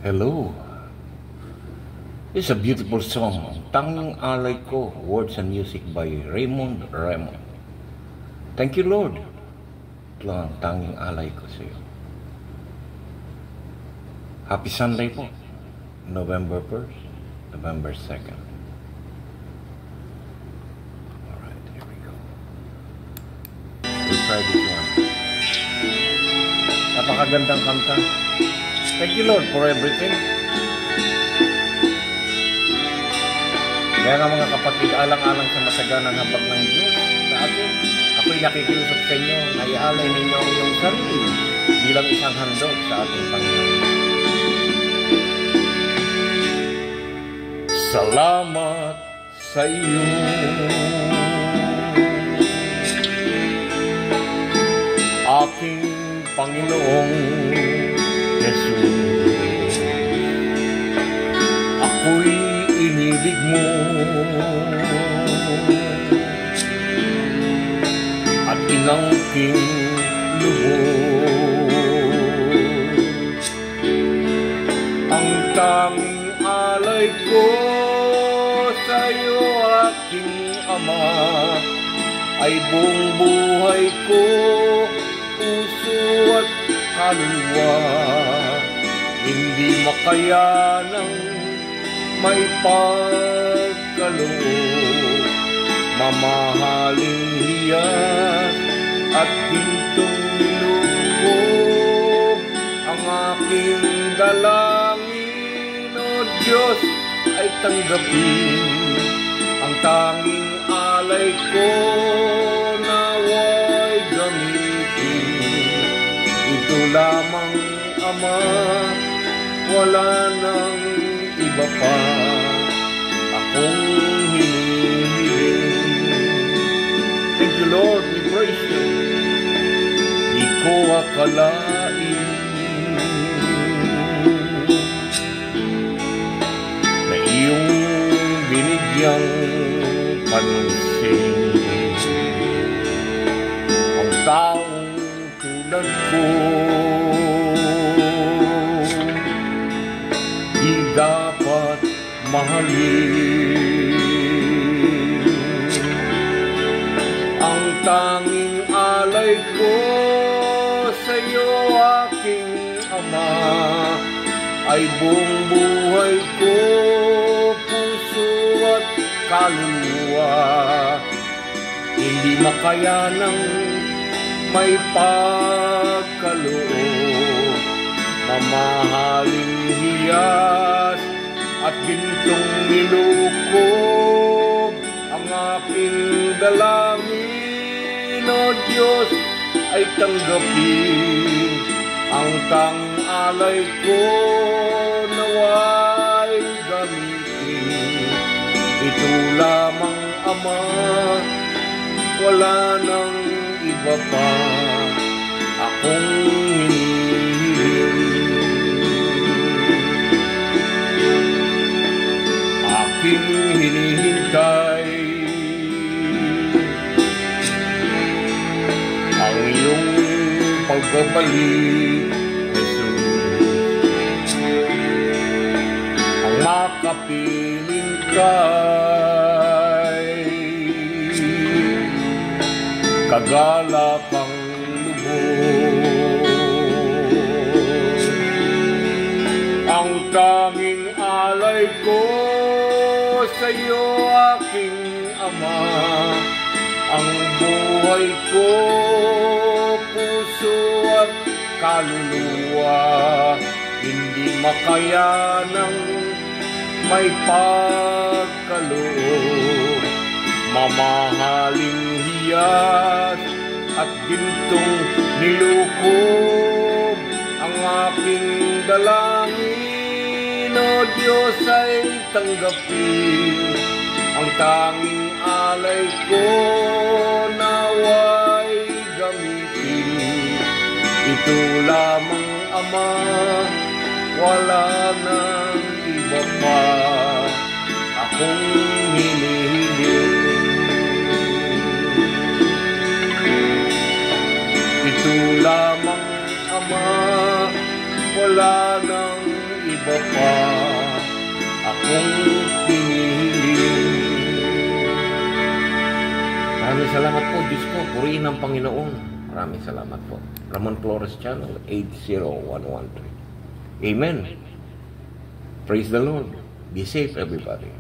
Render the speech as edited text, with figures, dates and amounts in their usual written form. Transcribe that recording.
Hello. It's a beautiful song. Tanging Alay Ko, words and music by Raymond Raymond. Thank you, Lord. Ito lang ang tanging alay ko sa iyo. Happy Sunday po. November 1st, November 2nd. Alright, here we go. We'll try this one. Napakagandang kanta. Thank you, Lord, for everything. Kaya nga mga kapatid, alang-alang sa masaganang habag ng Diyos sa atin, ako'y nakikiusap sa inyo na ialay ninyo ang iyong sarili bilang isang handog sa ating Panginoon. Salamat sa iyo, aking Panginoong Jesus. Ako'y inibig mo at inangking lubos. Ang tanging alay ko sa iyo, aking Ama, ay buong buhay ko, puso at kaluluwa. Hindi makayanang may pagkaloob, mamahaling hiyas at gintong nilukob. Ang aking dalangin, O Diyos, ay tanggapin. Ang tanging alay ko, nawa'y gamitin. Ito lamang, Ama, wala nang iba pa akong hinihiling. Thank you, Lord, we praise you. Di ko akalain na iyong binigyang pansin ang taong tulad ko. Di dapat mahalin. Ang tanging alay ko sa iyo, aking Ama, ay buong buhay ko, puso at kaluluwa. Hindi makayanang may pagkaloob, mamahaling hiyas at gintong nilukob. Ang aking dalangin, O Diyos, ay tanggapin. Ang tanging alay ko, nawa'y gamitin. Ito lamang, Ama, wala nang iba pa akong hinihiling. Aking hinihintay ang iyong pagbabalik, Jesus. Ang makapiling kay kagalakang lubos. Ang tanging alay ko sa iyo, aking Ama, ang buhay ko, puso at kaluluwa. Hindi makayanang may pagkaloob, mamahaling hiyas at gintong nilukob. Ang aking dalangin, O Diyos, ay tanggapin. Ang tanging alay ko, nawa'y gamitin. Ito lamang, Ama, wala nang iba pa akong hinihiling. Ito lamang, Ama, wala nang iba pa akong pinili. Maraming salamat po, Diyos ko. Purihin ang Panginoon. Maraming salamat po. Ramon Flores Channel, 80113. Amen. Praise the Lord. Be safe, everybody.